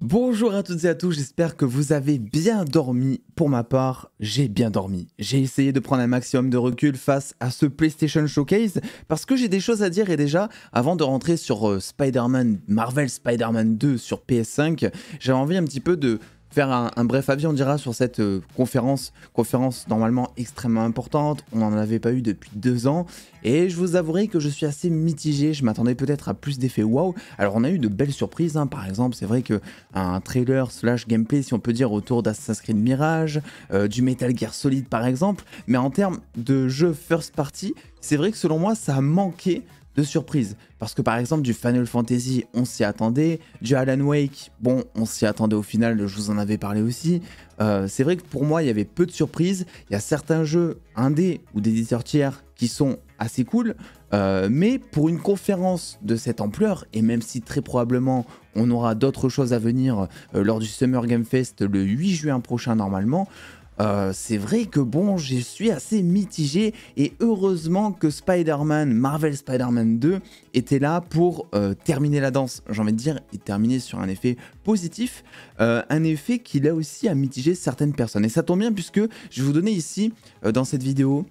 Bonjour à toutes et à tous, j'espère que vous avez bien dormi. Pour ma part, j'ai bien dormi. J'ai essayé de prendre un maximum de recul face à ce PlayStation Showcase parce que j'ai des choses à dire et déjà, avant de rentrer sur Spider-Man, Marvel Spider-Man 2 sur PS5, j'avais envie un petit peu de faire un bref avis, on dira, sur cette conférence normalement extrêmement importante. On n'en avait pas eu depuis 2 ans et je vous avouerai que je suis assez mitigé. Je m'attendais peut-être à plus d'effets waouh. Alors on a eu de belles surprises, hein. Par exemple, c'est vrai que un trailer slash gameplay, si on peut dire, autour d'Assassin's Creed Mirage, du Metal Gear Solid par exemple, mais en termes de jeu first party, c'est vrai que selon moi ça a manqué de surprise. Parce que par exemple du Final Fantasy, on s'y attendait, du Alan Wake, bon, on s'y attendait au final, je vous en avais parlé aussi. C'est vrai que pour moi, il y avait peu de surprises. Il y a certains jeux indés ou d'éditeurs tiers qui sont assez cool, mais pour une conférence de cette ampleur, et même si très probablement on aura d'autres choses à venir lors du Summer Game Fest le 8 juin prochain normalement, c'est vrai que bon, je suis assez mitigé et heureusement que Spider-Man, Marvel Spider-Man 2 était là pour terminer la danse, j'ai envie de dire, et terminer sur un effet positif, un effet qui là aussi a mitigé certaines personnes. Et ça tombe bien puisque je vais vous donner ici, dans cette vidéo,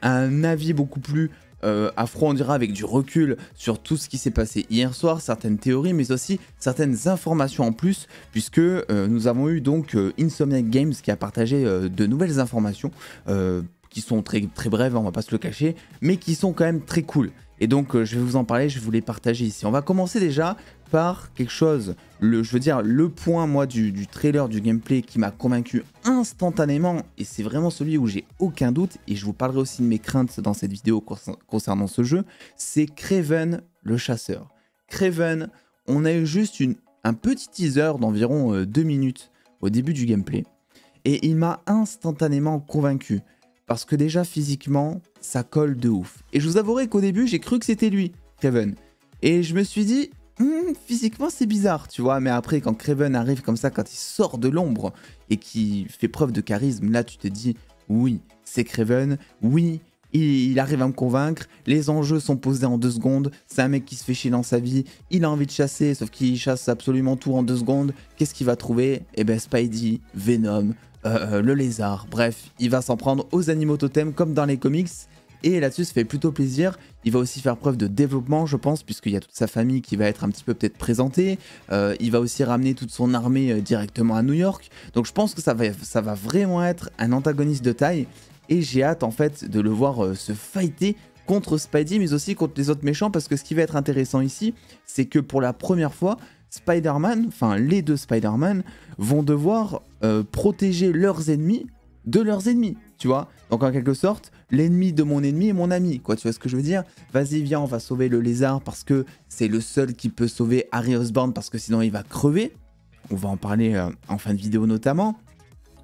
un avis beaucoup plus à froid, on dira, avec du recul sur tout ce qui s'est passé hier soir, certaines théories, mais aussi certaines informations en plus, puisque nous avons eu donc Insomniac Games qui a partagé de nouvelles informations qui sont très brèves, on va pas se le cacher, mais qui sont quand même très cool. Et donc je vais vous en parler, je vais vous les partager ici. On va commencer déjà par quelque chose, je veux dire le point moi du trailer, du gameplay qui m'a convaincu instantanément, et c'est vraiment celui où j'ai aucun doute, et je vous parlerai aussi de mes craintes dans cette vidéo concernant ce jeu, c'est Kraven le chasseur. Kraven, on a eu juste un petit teaser d'environ 2 minutes au début du gameplay, et il m'a instantanément convaincu. Parce que déjà physiquement, ça colle de ouf. Et je vous avouerai qu'au début, j'ai cru que c'était lui, Kraven. Et je me suis dit, physiquement c'est bizarre, tu vois. Mais après, quand Kraven arrive comme ça, quand il sort de l'ombre et qui fait preuve de charisme, là tu te dis, oui, c'est Kraven, oui, il arrive à me convaincre, les enjeux sont posés en 2 secondes, c'est un mec qui se fait chier dans sa vie, il a envie de chasser, sauf qu'il chasse absolument tout en 2 secondes. Qu'est-ce qu'il va trouver? Eh ben Spidey, Venom, le lézard, bref, il va s'en prendre aux animaux totems comme dans les comics, et là-dessus ça fait plutôt plaisir. Il va aussi faire preuve de développement, je pense, puisqu'il y a toute sa famille qui va être un petit peu peut-être présentée, il va aussi ramener toute son armée directement à New York, donc je pense que ça va vraiment être un antagoniste de taille, et j'ai hâte en fait de le voir se fighter contre Spidey, mais aussi contre les autres méchants, parce que ce qui va être intéressant ici, c'est que pour la première fois, Spider-Man, enfin les 2 Spider-Man, vont devoir protéger leurs ennemis de leurs ennemis, tu vois. Donc en quelque sorte, l'ennemi de mon ennemi est mon ami, quoi, tu vois ce que je veux dire? Vas-y, viens, on va sauver le lézard parce que c'est le seul qui peut sauver Harry Osborn, parce que sinon il va crever. On va en parler en fin de vidéo notamment.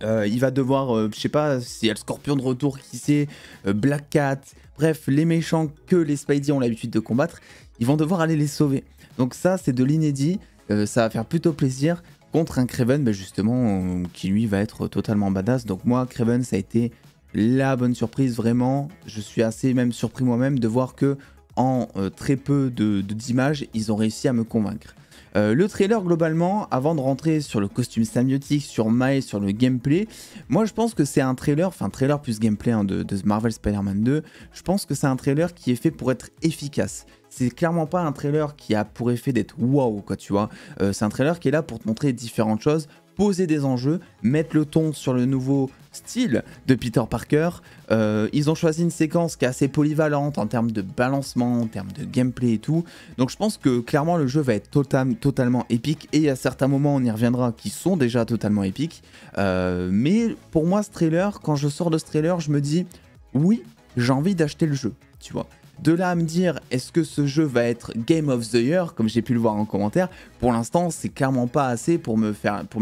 Il va devoir, je sais pas, s'il y a le Scorpion de retour, qui sait, Black Cat, bref, les méchants que les Spidey ont l'habitude de combattre, ils vont devoir aller les sauver. Donc ça, c'est de l'inédit. Ça va faire plutôt plaisir contre un Kraven, bah justement, qui lui va être totalement badass. Donc moi, Kraven, ça a été la bonne surprise, vraiment. Je suis assez même surpris moi-même de voir que en très peu d'images, ils ont réussi à me convaincre. Le trailer globalement, avant de rentrer sur le costume symbiotique, sur Miles, sur le gameplay, moi je pense que c'est un trailer, enfin trailer plus gameplay hein, de Marvel Spider-Man 2, je pense que c'est un trailer qui est fait pour être efficace. C'est clairement pas un trailer qui a pour effet d'être waouh, quoi, tu vois. C'est un trailer qui est là pour te montrer différentes choses, poser des enjeux, mettre le ton sur le nouveau style de Peter Parker. Ils ont choisi une séquence qui est assez polyvalente en termes de balancement, en termes de gameplay et tout. Donc je pense que clairement le jeu va être totalement épique, et à certains moments on y reviendra qui sont déjà totalement épiques. Mais pour moi ce trailer, quand je sors de ce trailer, je me dis oui, j'ai envie d'acheter le jeu, tu vois. De là à me dire, est-ce que ce jeu va être Game of the Year, comme j'ai pu le voir en commentaire, pour l'instant, c'est clairement pas assez pour me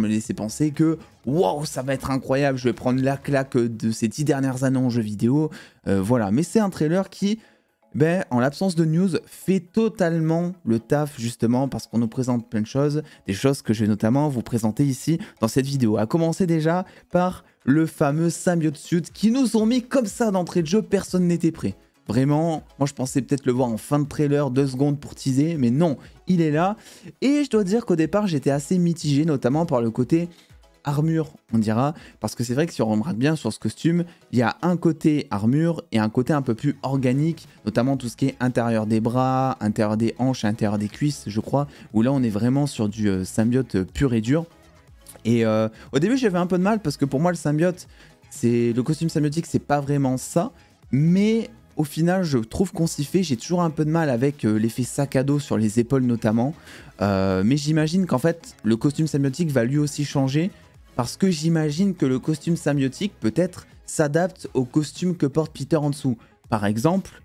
laisser penser que wow, ça va être incroyable, je vais prendre la claque de ces 10 dernières années en jeu vidéo. Voilà, mais c'est un trailer qui, ben, en l'absence de news, fait totalement le taf, justement, parce qu'on nous présente plein de choses, des choses que je vais notamment vous présenter ici dans cette vidéo. À commencer déjà par le fameux Symbiote Suit qui nous ont mis comme ça d'entrée de jeu, personne n'était prêt. Vraiment, moi je pensais peut-être le voir en fin de trailer, 2 secondes pour teaser, mais non, il est là. Et je dois dire qu'au départ, j'étais assez mitigé, notamment par le côté armure, on dira, parce que c'est vrai que si on remarque bien sur ce costume, il y a un côté armure et un côté un peu plus organique, notamment tout ce qui est intérieur des bras, intérieur des hanches, intérieur des cuisses, je crois, où là on est vraiment sur du symbiote pur et dur. Et au début j'avais un peu de mal parce que pour moi le symbiote, le costume symbiotique, c'est pas vraiment ça, mais au final je trouve qu'on s'y fait. J'ai toujours un peu de mal avec l'effet sac à dos sur les épaules notamment, mais j'imagine qu'en fait le costume symbiotique va lui aussi changer parce que j'imagine que le costume symbiotique peut-être s'adapte au costume que porte Peter en dessous. Par exemple,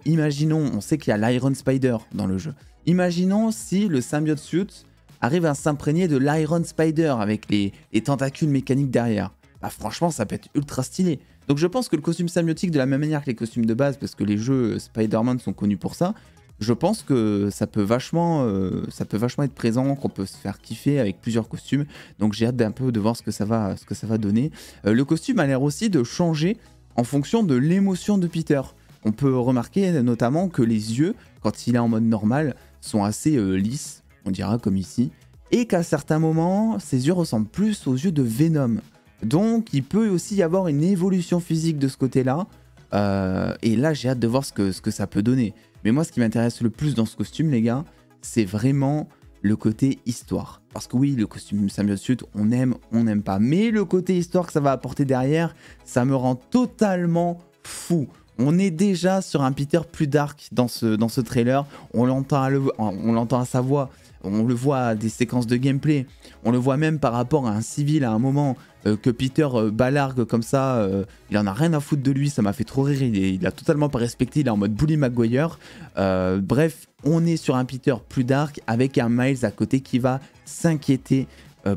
imaginons, on sait qu'il y a l'Iron Spider dans le jeu, imaginons si le symbiote suit arrive à s'imprégner de l'Iron Spider avec les tentacules mécaniques derrière. Bah franchement ça peut être ultra stylé. Donc je pense que le costume symbiotique, de la même manière que les costumes de base, parce que les jeux Spider-Man sont connus pour ça, je pense que ça peut vachement être présent, qu'on peut se faire kiffer avec plusieurs costumes. Donc j'ai hâte d'un peu de voir ce que ça va donner. Le costume a l'air aussi de changer en fonction de l'émotion de Peter. On peut remarquer notamment que les yeux, quand il est en mode normal, sont assez lisses, on dira comme ici, et qu'à certains moments, ses yeux ressemblent plus aux yeux de Venom. Donc il peut aussi y avoir une évolution physique de ce côté-là, et là j'ai hâte de voir ce que ça peut donner. Mais moi ce qui m'intéresse le plus dans ce costume les gars, c'est vraiment le côté histoire. Parce que oui, le costume symbiote suit, on aime, on n'aime pas. Mais le côté histoire que ça va apporter derrière, ça me rend totalement fou. On est déjà sur un Peter plus dark dans ce trailer, on l'entend à sa voix, on le voit à des séquences de gameplay, on le voit même par rapport à un civil à un moment que Peter balargue comme ça, il en a rien à foutre de lui, ça m'a fait trop rire, il a totalement pas respecté, il est en mode Bully Maguire. Bref, on est sur un Peter plus dark avec un Miles à côté qui va s'inquiéter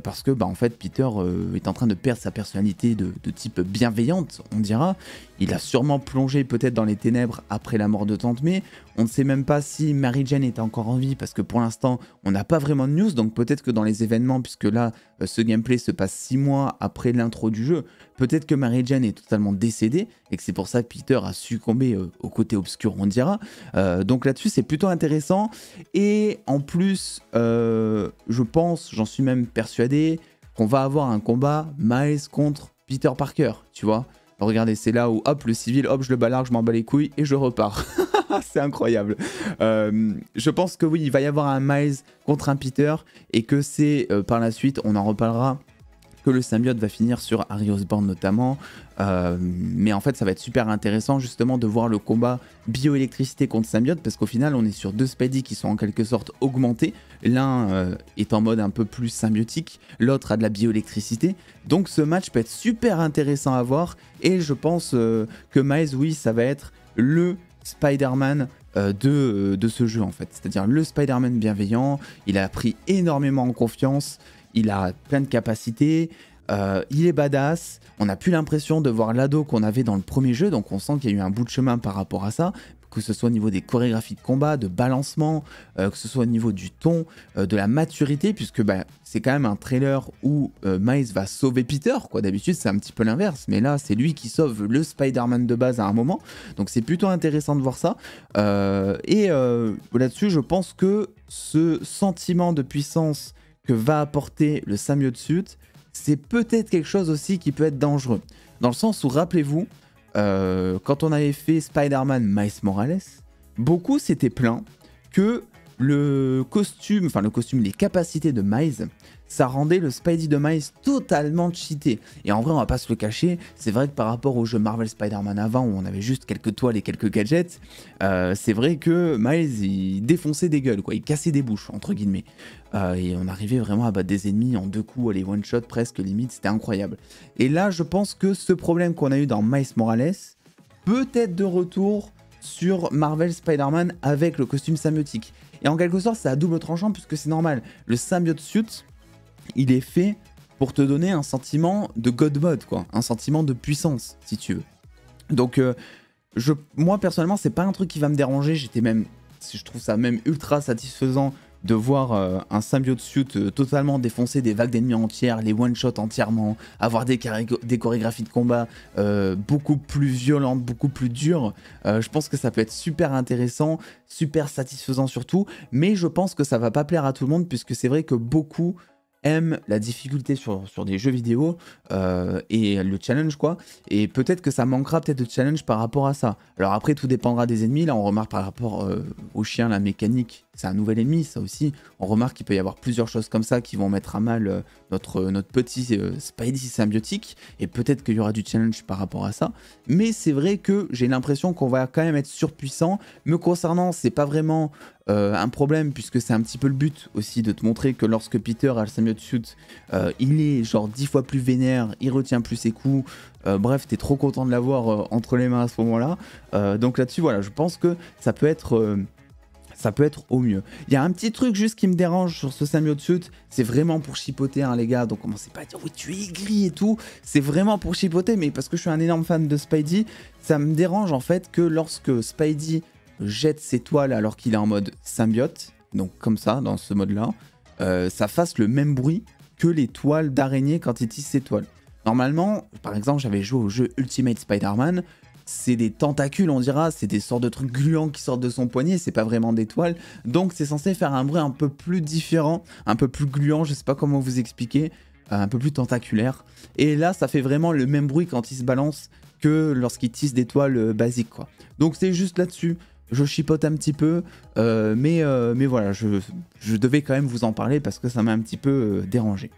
parce que en fait Peter est en train de perdre sa personnalité de type bienveillante, on dira. Il a sûrement plongé peut-être dans les ténèbres après la mort de Tante May. On ne sait même pas si Mary Jane est encore en vie parce que pour l'instant on n'a pas vraiment de news, donc peut-être que dans les événements, puisque là ce gameplay se passe 6 mois après l'intro du jeu, peut-être que Mary Jane est totalement décédée et que c'est pour ça que Peter a succombé au côté obscur, on dira. Donc là-dessus c'est plutôt intéressant, et en plus je pense, j'en suis même persuadé, qu'on va avoir un combat Miles contre Peter Parker, tu vois. Regardez, c'est là où hop, le civil, hop, je le balargue, je m'en bats les couilles et je repars. C'est incroyable. Je pense que oui, il va y avoir un Miles contre un Peter, et que c'est par la suite, on en reparlera, que le symbiote va finir sur Harry Osborn notamment. Mais en fait ça va être super intéressant justement de voir le combat bioélectricité contre symbiote, parce qu'au final on est sur deux Spidey qui sont en quelque sorte augmentés. L'un est en mode un peu plus symbiotique, l'autre a de la bioélectricité. Donc ce match peut être super intéressant à voir, et je pense que Miles, oui, ça va être le Spider-Man de ce jeu en fait. C'est-à-dire le Spider-Man bienveillant, il a pris énormément en confiance, il a plein de capacités, il est badass, on n'a plus l'impression de voir l'ado qu'on avait dans le premier jeu, donc on sent qu'il y a eu un bout de chemin par rapport à ça, que ce soit au niveau des chorégraphies de combat, de balancement, que ce soit au niveau du ton, de la maturité, puisque c'est quand même un trailer où Miles va sauver Peter, quoi. D'habitude c'est un petit peu l'inverse, mais là c'est lui qui sauve le Spider-Man de base à un moment, donc c'est plutôt intéressant de voir ça. Là-dessus je pense que ce sentiment de puissance que va apporter le symbiote suit, c'est peut-être quelque chose aussi qui peut être dangereux. Dans le sens où, rappelez-vous, quand on avait fait Spider-Man Miles Morales, beaucoup s'étaient plaints que le costume, les capacités de Miles, ça rendait le Spidey de Miles totalement cheaté. Et en vrai, on va pas se le cacher, c'est vrai que par rapport au jeu Marvel Spider-Man avant, où on avait juste quelques toiles et quelques gadgets, c'est vrai que Miles, il défonçait des gueules, quoi, il cassait des bouches, entre guillemets. Et on arrivait vraiment à battre des ennemis en 2 coups, les one-shot presque, limite, c'était incroyable. Et là, je pense que ce problème qu'on a eu dans Miles Morales peut être de retour sur Marvel Spider-Man avec le costume symbiotique. Et en quelque sorte, c'est à double tranchant, puisque c'est normal. Le symbiote suit, il est fait pour te donner un sentiment de God Mode, quoi. Un sentiment de puissance, si tu veux. Donc, moi, personnellement, c'est pas un truc qui va me déranger. Je trouve ça même ultra satisfaisant de voir un symbiote suit totalement défoncer des vagues d'ennemis entières, les one-shot entièrement, avoir des chorégraphies de combat beaucoup plus violentes, beaucoup plus dures. Je pense que ça peut être super intéressant, super satisfaisant surtout, mais je pense que ça va pas plaire à tout le monde puisque c'est vrai que beaucoup aiment la difficulté sur des jeux vidéo et le challenge quoi, et peut-être que ça manquera peut-être de challenge par rapport à ça. Alors après tout dépendra des ennemis, là on remarque par rapport au chien, la mécanique, c'est un nouvel ennemi ça aussi, on remarque qu'il peut y avoir plusieurs choses comme ça qui vont mettre à mal notre petit Spidey symbiotique, et peut-être qu'il y aura du challenge par rapport à ça, mais c'est vrai que j'ai l'impression qu'on va quand même être surpuissant. Me concernant, c'est pas vraiment un problème puisque c'est un petit peu le but aussi de te montrer que lorsque Peter a le symbiote suit, il est genre 10 fois plus vénère, il retient plus ses coups, bref t'es trop content de l'avoir entre les mains à ce moment là, donc là-dessus voilà, je pense que ça peut être au mieux. Il y a un petit truc juste qui me dérange sur ce symbiote suit, c'est vraiment pour chipoter hein, les gars, donc commencez pas à dire oui tu es aigri et tout, c'est vraiment pour chipoter, mais parce que je suis un énorme fan de Spidey, ça me dérange en fait que lorsque Spidey jette ses toiles alors qu'il est en mode symbiote, donc comme ça, dans ce mode-là, ça fasse le même bruit que les toiles d'araignée quand il tisse ses toiles. Normalement, par exemple, j'avais joué au jeu Ultimate Spider-Man, c'est des tentacules, on dira, c'est des sortes de trucs gluants qui sortent de son poignet, c'est pas vraiment des toiles, donc c'est censé faire un bruit un peu plus différent, un peu plus gluant, je sais pas comment vous expliquer, un peu plus tentaculaire, et là, ça fait vraiment le même bruit quand il se balance que lorsqu'il tisse des toiles basiques, quoi. Donc c'est juste là-dessus. Je chipote un petit peu, mais voilà, je devais quand même vous en parler parce que ça m'a un petit peu dérangé.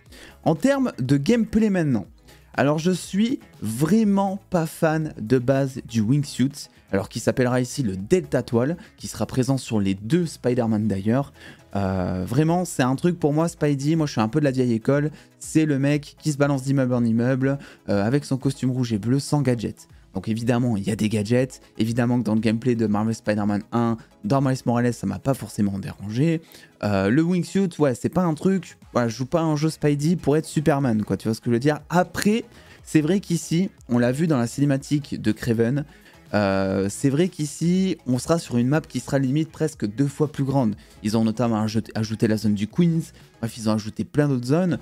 En termes de gameplay maintenant, alors je suis vraiment pas fan de base du wingsuit, alors qui s'appellera ici le Delta Toile, qui sera présent sur les deux Spider-Man d'ailleurs. Vraiment, c'est un truc pour moi, Spidey, moi je suis un peu de la vieille école, c'est le mec qui se balance d'immeuble en immeuble, avec son costume rouge et bleu, sans gadget. Donc évidemment, il y a des gadgets, évidemment que dans le gameplay de Marvel Spider-Man 1, dans Miles Morales, ça m'a pas forcément dérangé. Le wingsuit, ouais, c'est pas un truc, voilà, je joue pas un jeu Spidey pour être Superman, quoi, tu vois ce que je veux dire. Après, c'est vrai qu'ici, on l'a vu dans la cinématique de Kraven, c'est vrai qu'ici, on sera sur une map qui sera limite presque 2 fois plus grande. Ils ont notamment ajouté la zone du Queens, bref, ils ont ajouté plein d'autres zones,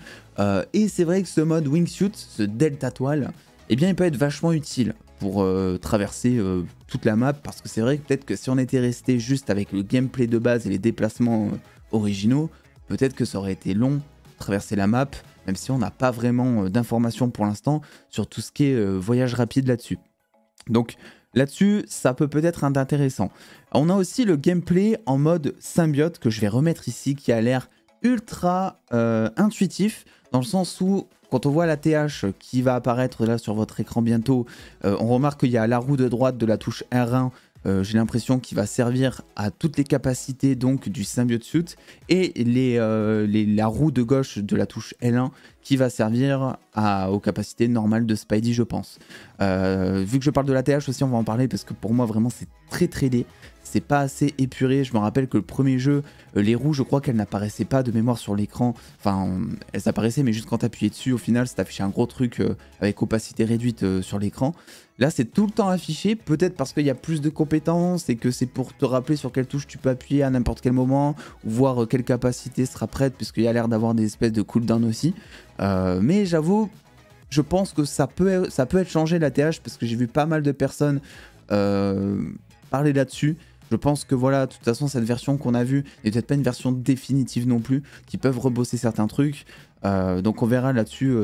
et c'est vrai que ce mode wingsuit, ce Delta Toile, eh bien, il peut être vachement utile pour traverser toute la map, parce que c'est vrai que peut-être que si on était resté juste avec le gameplay de base et les déplacements originaux, peut-être que ça aurait été long de traverser la map, même si on n'a pas vraiment d'informations pour l'instant sur tout ce qui est voyage rapide là-dessus. Donc là-dessus, ça peut être intéressant. On a aussi le gameplay en mode symbiote que je vais remettre ici, qui a l'air ultra intuitif, dans le sens où quand on voit la TH qui va apparaître là sur votre écran bientôt, on remarque qu'il y a la roue de droite de la touche R1, j'ai l'impression qu'il va servir à toutes les capacités donc du symbiote suit, et la roue de gauche de la touche L1 qui va servir aux capacités normales de Spidey, je pense. Vu que je parle de la TH aussi, on va en parler parce que pour moi vraiment c'est très laid. C'est pas assez épuré. Je me rappelle que le premier jeu, les roues, je crois qu'elles n'apparaissaient pas de mémoire sur l'écran. Enfin, elles apparaissaient, mais juste quand tu appuyais dessus, au final, ça t'affichait un gros truc avec opacité réduite sur l'écran. Là, c'est tout le temps affiché, peut-être parce qu'il y a plus de compétences et que c'est pour te rappeler sur quelle touche tu peux appuyer à n'importe quel moment, ou voir quelle capacité sera prête, puisqu'il y a l'air d'avoir des espèces de cooldown aussi. Mais j'avoue, je pense que ça peut être changé la TH, parce que j'ai vu pas mal de personnes parler là-dessus. Je pense que voilà, de toute façon, cette version qu'on a vue n'est peut-être pas une version définitive non plus, qui peuvent rebosser certains trucs. Donc on verra là-dessus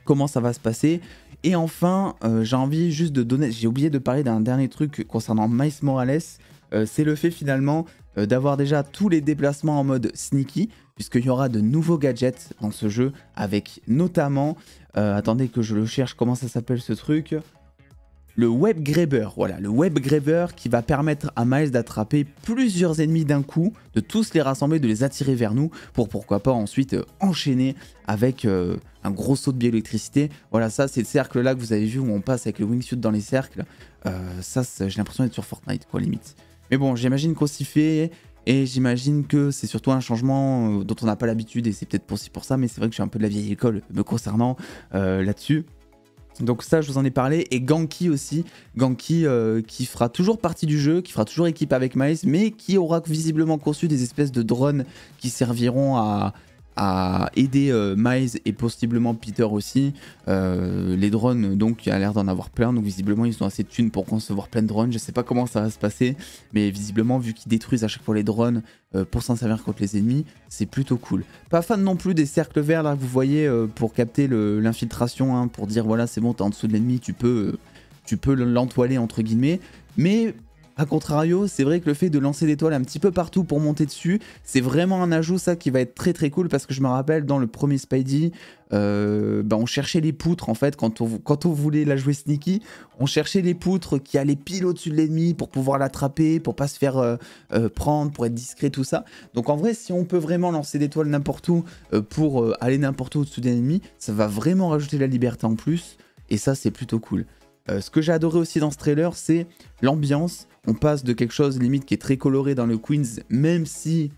comment ça va se passer. Et enfin, j'ai envie juste de donner, j'ai oublié de parler d'un dernier truc concernant Miles Morales, c'est le fait finalement d'avoir déjà tous les déplacements en mode sneaky, puisqu'il y aura de nouveaux gadgets dans ce jeu, avec notamment, attendez que je le cherche, comment ça s'appelle ce truc ? Le Web Grabber, voilà, le Web Grabber qui va permettre à Miles d'attraper plusieurs ennemis d'un coup, de tous les rassembler, de les attirer vers nous, pour pourquoi pas ensuite enchaîner avec un gros saut de bioélectricité. Voilà, ça c'est le cercle là que vous avez vu où on passe avec le wingsuit dans les cercles. Ça, j'ai l'impression d'être sur Fortnite, quoi, limite. Mais bon, j'imagine qu'on s'y fait, et j'imagine que c'est surtout un changement dont on n'a pas l'habitude, et c'est peut-être aussi pour ça, mais c'est vrai que je suis un peu de la vieille école me concernant là-dessus. Donc ça, je vous en ai parlé. Et Ganki aussi. Ganki qui fera toujours partie du jeu, qui fera toujours équipe avec Miles, mais qui aura visiblement conçu des espèces de drones qui serviront à aider Miles et possiblement Peter aussi. Les drones, donc, il y a l'air d'en avoir plein. Donc visiblement, ils ont assez de thunes pour concevoir plein de drones. Je sais pas comment ça va se passer, mais visiblement, vu qu'ils détruisent à chaque fois les drones pour s'en servir contre les ennemis, c'est plutôt cool. Pas fan non plus des cercles verts là que vous voyez pour capter l'infiltration, hein, pour dire voilà, c'est bon, t'es en dessous de l'ennemi, tu peux l'entoiler entre guillemets. Mais a contrario, c'est vrai que le fait de lancer des toiles un petit peu partout pour monter dessus, c'est vraiment un ajout ça qui va être très très cool, parce que je me rappelle dans le premier Spidey, on cherchait les poutres en fait quand on voulait la jouer sneaky, on cherchait les poutres qui allaient pile au-dessus de l'ennemi pour pouvoir l'attraper, pour pas se faire prendre, pour être discret, tout ça. Donc en vrai, si on peut vraiment lancer des toiles n'importe où pour aller n'importe où au-dessus de l'ennemi, ça va vraiment rajouter la liberté en plus, et ça c'est plutôt cool. Ce que j'ai adoré aussi dans ce trailer, c'est l'ambiance. On passe de quelque chose limite qui est très coloré dans le Queens, même si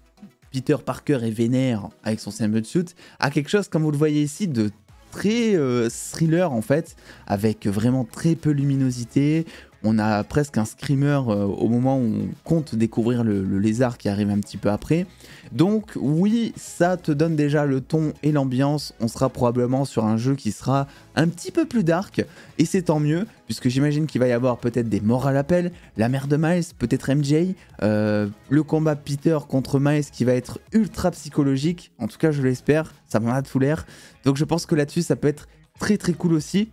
Peter Parker est vénère avec son symbiote suit, à quelque chose, comme vous le voyez ici, de très thriller en fait, avec vraiment très peu de luminosité. On a presque un screamer au moment où on compte découvrir le lézard qui arrive un petit peu après. Donc oui, ça te donne déjà le ton et l'ambiance. On sera probablement sur un jeu qui sera un petit peu plus dark. Et c'est tant mieux, puisque j'imagine qu'il va y avoir peut-être des morts à l'appel, la mère de Miles, peut-être MJ, le combat Peter contre Miles qui va être ultra psychologique. En tout cas, je l'espère, ça m'en a tout l'air. Donc je pense que là-dessus, ça peut être très très cool aussi.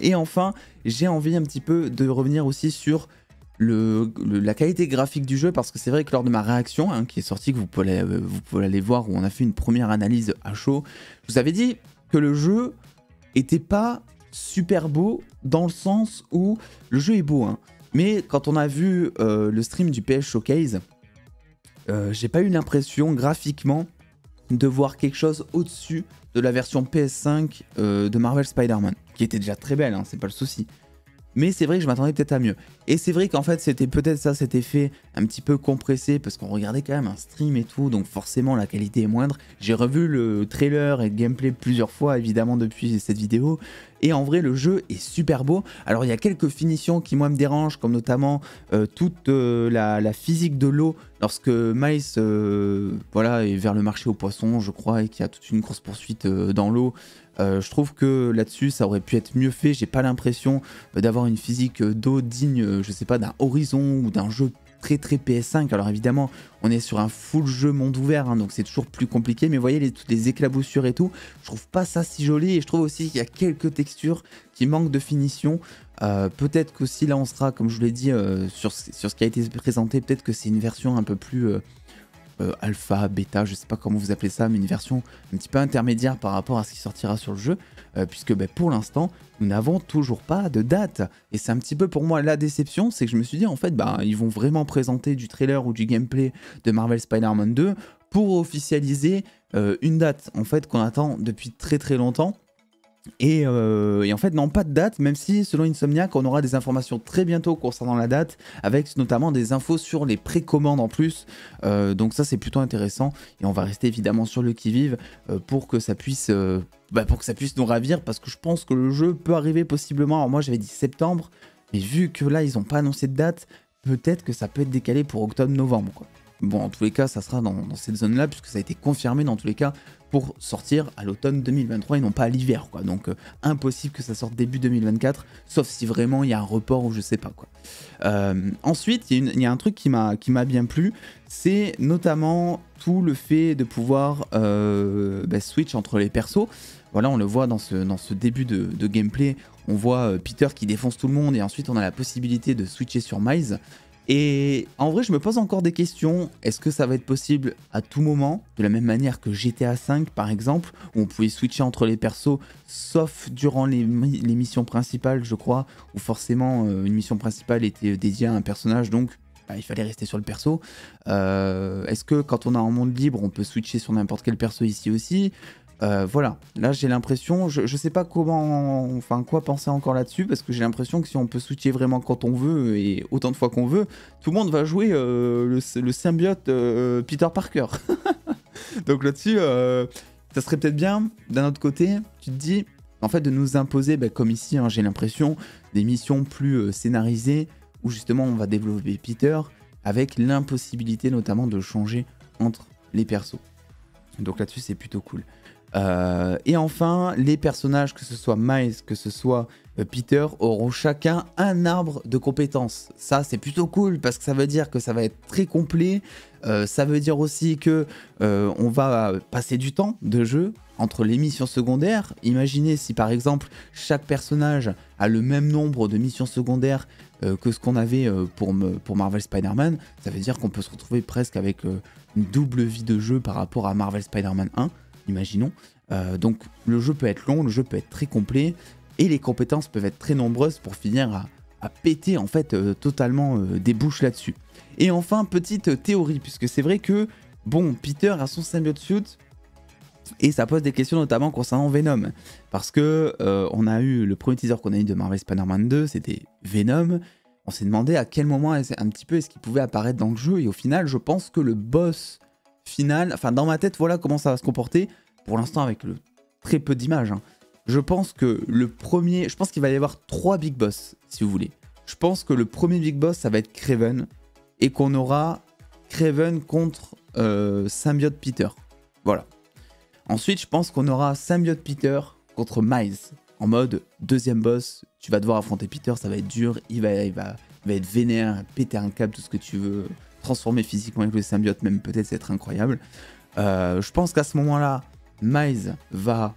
Et enfin, j'ai envie un petit peu de revenir aussi sur la qualité graphique du jeu, parce que c'est vrai que lors de ma réaction, hein, qui est sortie, que vous pouvez aller voir, où on a fait une première analyse à chaud, je vous avais dit que le jeu était pas super beau, dans le sens où le jeu est beau, hein, mais quand on a vu le stream du PS Showcase, j'ai pas eu l'impression graphiquement de voir quelque chose au-dessus de la version PS5 de Marvel Spider-Man, qui était déjà très belle, hein, c'est pas le souci. Mais c'est vrai que je m'attendais peut-être à mieux. Et c'est vrai qu'en fait, c'était peut-être ça, cet effet un petit peu compressé, parce qu'on regardait quand même un stream et tout, donc forcément la qualité est moindre. J'ai revu le trailer et le gameplay plusieurs fois, évidemment, depuis cette vidéo. Et en vrai, le jeu est super beau. Alors, il y a quelques finitions qui, moi, me dérangent, comme notamment toute la physique de l'eau, lorsque Miles voilà, est vers le marché aux poissons, je crois, et qu'il y a toute une course-poursuite dans l'eau. Je trouve que là-dessus, ça aurait pu être mieux fait. J'ai pas l'impression d'avoir une physique d'eau digne, je sais pas, d'un Horizon ou d'un jeu très très PS5. Alors évidemment, on est sur un full jeu monde ouvert, hein, donc c'est toujours plus compliqué. Mais vous voyez, toutes les éclaboussures et tout, je trouve pas ça si joli. Et je trouve aussi qu'il y a quelques textures qui manquent de finition. Peut-être qu'aussi là, on sera, comme je vous l'ai dit, sur ce qui a été présenté, peut-être que c'est une version un peu plus... alpha, bêta, je sais pas comment vous appelez ça, mais une version un petit peu intermédiaire par rapport à ce qui sortira sur le jeu, puisque pour l'instant, nous n'avons toujours pas de date. Et c'est un petit peu pour moi la déception, c'est que je me suis dit, en fait, ils vont vraiment présenter du trailer ou du gameplay de Marvel Spider-Man 2 pour officialiser une date, en fait, qu'on attend depuis très très longtemps. Et en fait, non, pas de date, même si selon Insomniac, on aura des informations très bientôt concernant la date, avec notamment des infos sur les précommandes en plus. Donc ça, c'est plutôt intéressant. Et on va rester évidemment sur le qui-vive pour que ça puisse nous ravir, parce que je pense que le jeu peut arriver possiblement. Alors moi, j'avais dit septembre, mais vu que là, ils n'ont pas annoncé de date, peut-être que ça peut être décalé pour octobre-novembre, quoi. Bon, en tous les cas, ça sera dans cette zone-là, puisque ça a été confirmé dans tous les cas pour sortir à l'automne 2023 et non pas à l'hiver, quoi. Donc, impossible que ça sorte début 2024, sauf si vraiment il y a un report ou je sais pas, quoi. Ensuite, il y a un truc qui m'a bien plu, c'est notamment tout le fait de pouvoir switch entre les persos. Voilà, on le voit dans ce début de gameplay, on voit Peter qui défonce tout le monde, et ensuite on a la possibilité de switcher sur Miles. Et en vrai, je me pose encore des questions. Est-ce que ça va être possible à tout moment, de la même manière que GTA V par exemple, où on pouvait switcher entre les persos, sauf durant les missions principales, je crois, où forcément une mission principale était dédiée à un personnage, donc il fallait rester sur le perso. Est-ce que quand on est en monde libre, on peut switcher sur n'importe quel perso ici aussi ? Voilà, là j'ai l'impression, je sais pas quoi penser encore là-dessus, parce que j'ai l'impression que si on peut switcher vraiment quand on veut et autant de fois qu'on veut, tout le monde va jouer le symbiote Peter Parker. Donc là-dessus, ça serait peut-être bien. D'un autre côté, tu te dis, en fait de nous imposer, comme ici, hein, j'ai l'impression, des missions plus scénarisées, où justement on va développer Peter, avec l'impossibilité notamment de changer entre les persos. Donc là-dessus c'est plutôt cool. Et enfin, les personnages, que ce soit Miles, que ce soit Peter, auront chacun un arbre de compétences. Ça, c'est plutôt cool parce que ça veut dire que ça va être très complet. Ça veut dire aussi que on va passer du temps de jeu entre les missions secondaires. Imaginez si par exemple chaque personnage a le même nombre de missions secondaires que ce qu'on avait pour Marvel Spider-Man. Ça veut dire qu'on peut se retrouver presque avec une double vie de jeu par rapport à Marvel Spider-Man 1. Imaginons. Donc le jeu peut être long, le jeu peut être très complet, et les compétences peuvent être très nombreuses pour finir à péter en fait totalement des bouches là-dessus. Et enfin, petite théorie, puisque c'est vrai que, bon, Peter a son symbiote suit, et ça pose des questions notamment concernant Venom, parce que on a eu le premier teaser qu'on a eu de Marvel Spider-Man 2, c'était Venom. On s'est demandé à quel moment un petit peu est-ce qu'il pouvait apparaître dans le jeu, et au final, je pense que le boss final, enfin dans ma tête, voilà comment ça va se comporter, pour l'instant avec très peu d'images. Hein. Je pense que le premier, je pense qu'il va y avoir 3 big boss, si vous voulez. Je pense que le premier big boss, ça va être Kraven, et qu'on aura Kraven contre Symbiote Peter. Voilà. Ensuite, je pense qu'on aura Symbiote Peter contre Miles, en mode deuxième boss, tu vas devoir affronter Peter, ça va être dur, il va être vénère, péter un câble, tout ce que tu veux, transformer physiquement avec le symbiote, même peut-être c'est être incroyable. Je pense qu'à ce moment-là, Miles va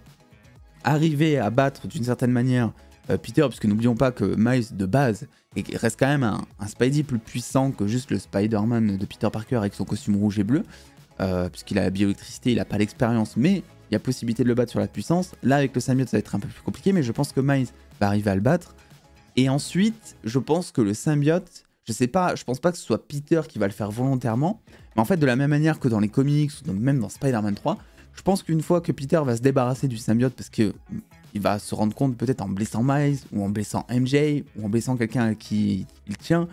arriver à battre d'une certaine manière Peter, puisque n'oublions pas que Miles de base reste quand même un Spidey plus puissant que juste le Spider-Man de Peter Parker avec son costume rouge et bleu, puisqu'il a la bioélectricité, il n'a pas l'expérience, mais il y a possibilité de le battre sur la puissance. Là avec le symbiote ça va être un peu plus compliqué, mais je pense que Miles va arriver à le battre. Et ensuite, je pense que le symbiote, je pense pas que ce soit Peter qui va le faire volontairement, mais en fait de la même manière que dans les comics, ou même dans Spider-Man 3, je pense qu'une fois que Peter va se débarrasser du symbiote, parce qu'il va se rendre compte peut-être en blessant Miles, ou en blessant MJ, ou en blessant quelqu'un à qui il tient,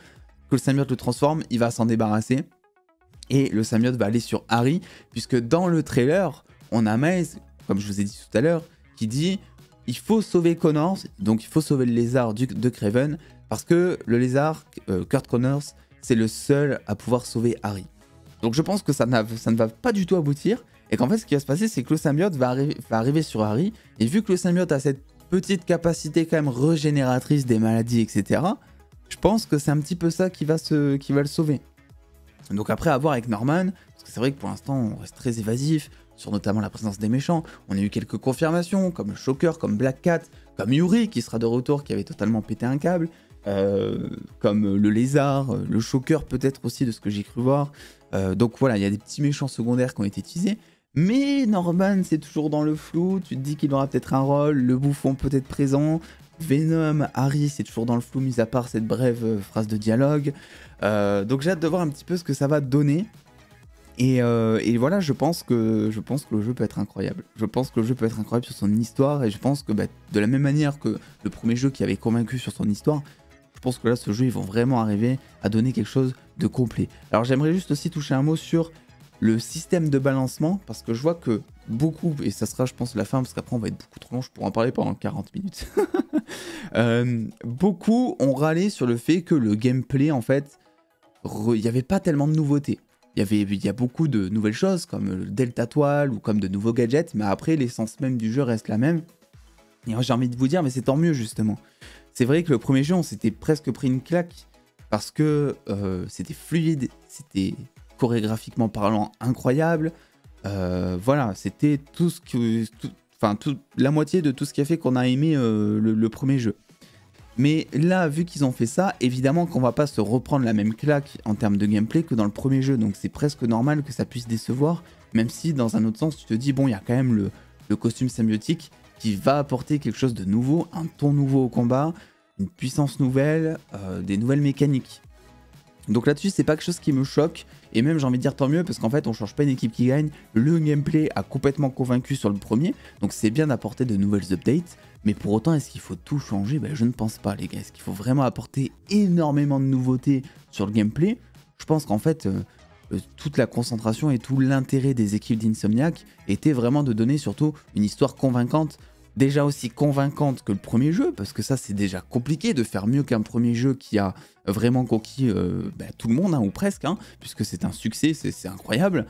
que le symbiote le transforme, il va s'en débarrasser, et le symbiote va aller sur Harry, puisque dans le trailer, on a Miles, comme je vous ai dit tout à l'heure, qui dit « il faut sauver Connors, donc il faut sauver le lézard de Kraven, parce que le lézard, Kurt Connors, c'est le seul à pouvoir sauver Harry. » Donc je pense que ça ne va pas du tout aboutir, et qu'en fait ce qui va se passer c'est que le symbiote va arriver sur Harry, et vu que le symbiote a cette petite capacité quand même régénératrice des maladies, etc., je pense que c'est un petit peu ça qui va le sauver. Donc après à voir avec Norman, parce que c'est vrai que pour l'instant on reste très évasif, sur notamment la présence des méchants, on a eu quelques confirmations, comme le Shocker, comme Black Cat, comme Yuri qui sera de retour, qui avait totalement pété un câble, comme le lézard, le Shocker peut-être aussi de ce que j'ai cru voir. Donc voilà, il y a des petits méchants secondaires qui ont été utilisés, mais Norman c'est toujours dans le flou, tu te dis qu'il aura peut-être un rôle, le bouffon peut être présent, Venom, Harry c'est toujours dans le flou mis à part cette brève phrase de dialogue, donc j'ai hâte de voir un petit peu ce que ça va donner. Et voilà, je pense que le jeu peut être incroyable. Je pense que le jeu peut être incroyable sur son histoire, et je pense que de la même manière que le premier jeu qui avait convaincu sur son histoire, je pense que là ce jeu ils vont vraiment arriver à donner quelque chose de complet. Alors j'aimerais juste aussi toucher un mot sur le système de balancement, parce que je vois que beaucoup, et ça sera je pense la fin parce qu'après on va être beaucoup trop long, je pourrais en parler pendant 40 minutes. Beaucoup ont râlé sur le fait que le gameplay en fait, il n'y avait pas tellement de nouveautés. Il y a beaucoup de nouvelles choses, comme le Delta Toile ou comme de nouveaux gadgets, mais après, l'essence même du jeu reste la même. Et j'ai envie de vous dire, mais c'est tant mieux, justement. C'est vrai que le premier jeu, on s'était presque pris une claque, parce que c'était fluide, c'était chorégraphiquement parlant incroyable. Voilà, c'était la moitié de tout ce qui a fait qu'on a aimé le premier jeu. Mais là, vu qu'ils ont fait ça, évidemment qu'on va pas se reprendre la même claque en termes de gameplay que dans le premier jeu, donc c'est presque normal que ça puisse décevoir, même si dans un autre sens tu te dis bon, il y a quand même le costume symbiotique qui va apporter quelque chose de nouveau, un ton nouveau au combat, une puissance nouvelle, des nouvelles mécaniques. Donc là-dessus c'est pas quelque chose qui me choque, et même j'ai envie de dire tant mieux parce qu'en fait on change pas une équipe qui gagne, le gameplay a complètement convaincu sur le premier, donc c'est bien d'apporter de nouvelles updates, mais pour autant est-ce qu'il faut tout changer? Je ne pense pas les gars, est-ce qu'il faut vraiment apporter énormément de nouveautés sur le gameplay? Je pense qu'en fait toute la concentration et tout l'intérêt des équipes d'Insomniac était vraiment de donner surtout une histoire convaincante déjà aussi convaincante que le premier jeu, parce que ça c'est déjà compliqué de faire mieux qu'un premier jeu qui a vraiment conquis tout le monde, hein, ou presque, hein, puisque c'est un succès, c'est incroyable,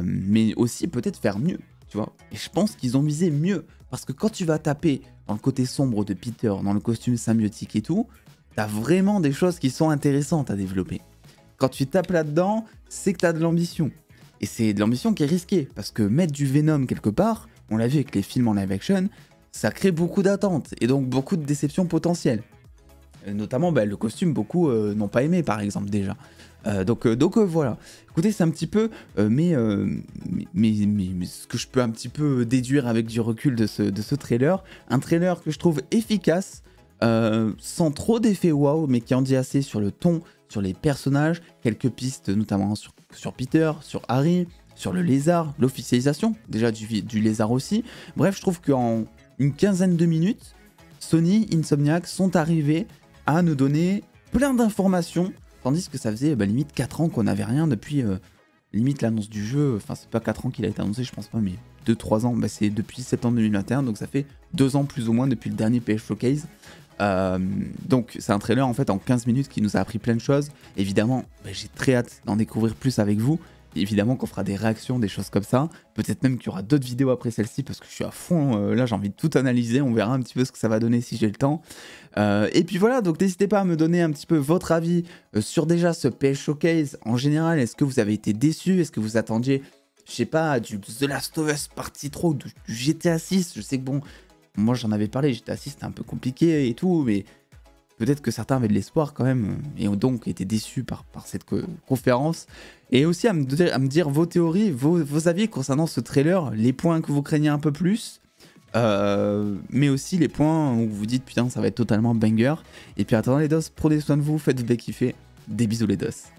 mais aussi peut-être faire mieux, tu vois. Et je pense qu'ils ont visé mieux, parce que quand tu vas taper dans le côté sombre de Peter, dans le costume symbiotique et tout, t'as vraiment des choses qui sont intéressantes à développer. Quand tu tapes là-dedans, c'est que t'as de l'ambition. Et c'est de l'ambition qui est risquée, parce que mettre du Venom quelque part, on l'a vu avec les films en live action, ça crée beaucoup d'attentes, et donc beaucoup de déceptions potentielles. Notamment le costume, beaucoup n'ont pas aimé par exemple déjà. Donc voilà. Écoutez, c'est un petit peu mais ce que je peux un petit peu déduire avec du recul de ce trailer. Un trailer que je trouve efficace, sans trop d'effets waouh, mais qui en dit assez sur le ton, sur les personnages, quelques pistes notamment sur Peter, sur Harry, sur le lézard, l'officialisation déjà du lézard aussi. Bref, je trouve qu'en une quinzaine de minutes, Sony, Insomniac sont arrivés à nous donner plein d'informations, tandis que ça faisait limite 4 ans qu'on n'avait rien depuis limite l'annonce du jeu. Enfin, c'est pas 4 ans qu'il a été annoncé, je pense pas, mais 2-3 ans, c'est depuis septembre 2021, donc ça fait 2 ans plus ou moins depuis le dernier PS Showcase. Donc c'est un trailer en fait en 15 minutes qui nous a appris plein de choses. Évidemment, j'ai très hâte d'en découvrir plus avec vous. Évidemment qu'on fera des réactions, des choses comme ça. Peut-être même qu'il y aura d'autres vidéos après celle-ci parce que je suis à fond. Là, j'ai envie de tout analyser. On verra un petit peu ce que ça va donner si j'ai le temps. Et puis voilà, donc n'hésitez pas à me donner un petit peu votre avis sur déjà ce PS Showcase. En général, est-ce que vous avez été déçus? Est-ce que vous attendiez, je sais pas, du The Last of Us Partie 3 ou du GTA 6? Je sais que bon, moi j'en avais parlé, GTA 6 c'était un peu compliqué et tout, mais peut-être que certains avaient de l'espoir quand même, et ont donc été déçus par cette conférence. Et aussi à me dire vos théories, vos avis concernant ce trailer, les points que vous craignez un peu plus, mais aussi les points où vous dites putain ça va être totalement banger. Et puis attendez les dos, prenez soin de vous, faites-vous bien kiffer, des bisous les dos.